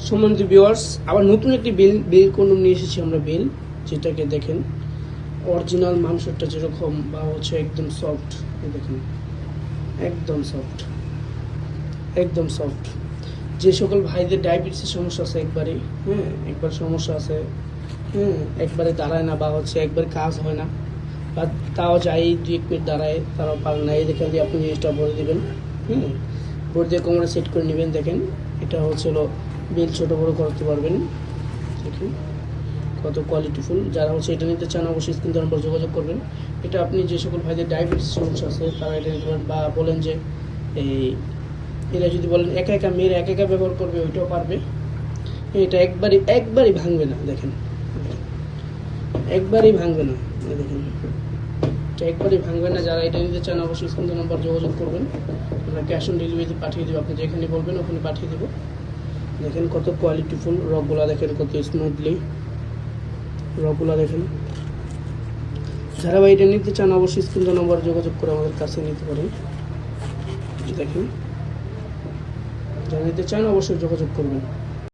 সম্মানিত ভিউয়ার্স, আবার নতুন একটি বিল কন্ডম নিয়ে এসেছি আমরা। বিল যেটাকে দেখেন অরিজিনাল মাংসটা যেরকম বা হচ্ছে একদম সফট, দেখেন একদম সফট, একদম সফট। যে সকল ভাইদের ডায়াবেটিসের সমস্যা আছে একবারে, একবার সমস্যা আছে, একবারে দাঁড়ায় না বা হচ্ছে একবার কাজ হয় না, বা তাও যাই 2-1 মিনিট দাঁড়ায় তারাও পারে না, এই দেখেন যে আপনি জিনিসটা ভরে দেবেন, ভরে দিয়ে কোমরে সেট করে নেবেন। দেখেন এটা হচ্ছিল বিল ছোটো বড়ো করতে পারবেন। দেখুন কত কোয়ালিটিফুল। যারা হচ্ছে এটা নিতে চান অবশ্যই স্ক্রিন নাম্বার যোগাযোগ করবেন। এটা আপনি যে সকল ভাইদের ডায়াবেটিস সমস্যা আছে তারা এটা নিতে পারেন, বা বলেন যে এই এরা যদি বলেন একা একা মেয়েরা একা একা ব্যবহার করবে, ওইটাও পারবে। এটা একবারই ভাঙবে না। দেখেন একবারই ভাঙবে না, দেখেন এটা একবারই ভাঙবে না। যারা এটা নিতে চান অবশ্যই স্ক্রিন নাম্বার যোগাযোগ করবেন। আমরা ক্যাশ অন ডেলিভারিতে পাঠিয়ে দেবো, আপনি যেখানে বলবেন ওখানে পাঠিয়ে দেবো। দেখেন কত কোয়ালিটিফুল রকগুলা, দেখেন কত স্মুথলি রকগুলা দেখেন। যারা বা এটা নিতে চান অবশ্যই স্ক্রিন নাম্বার যোগাযোগ করে আমাদের কাছে নিতে পারেন। দেখেন যারা নিতে চান অবশ্যই যোগাযোগ করবেন।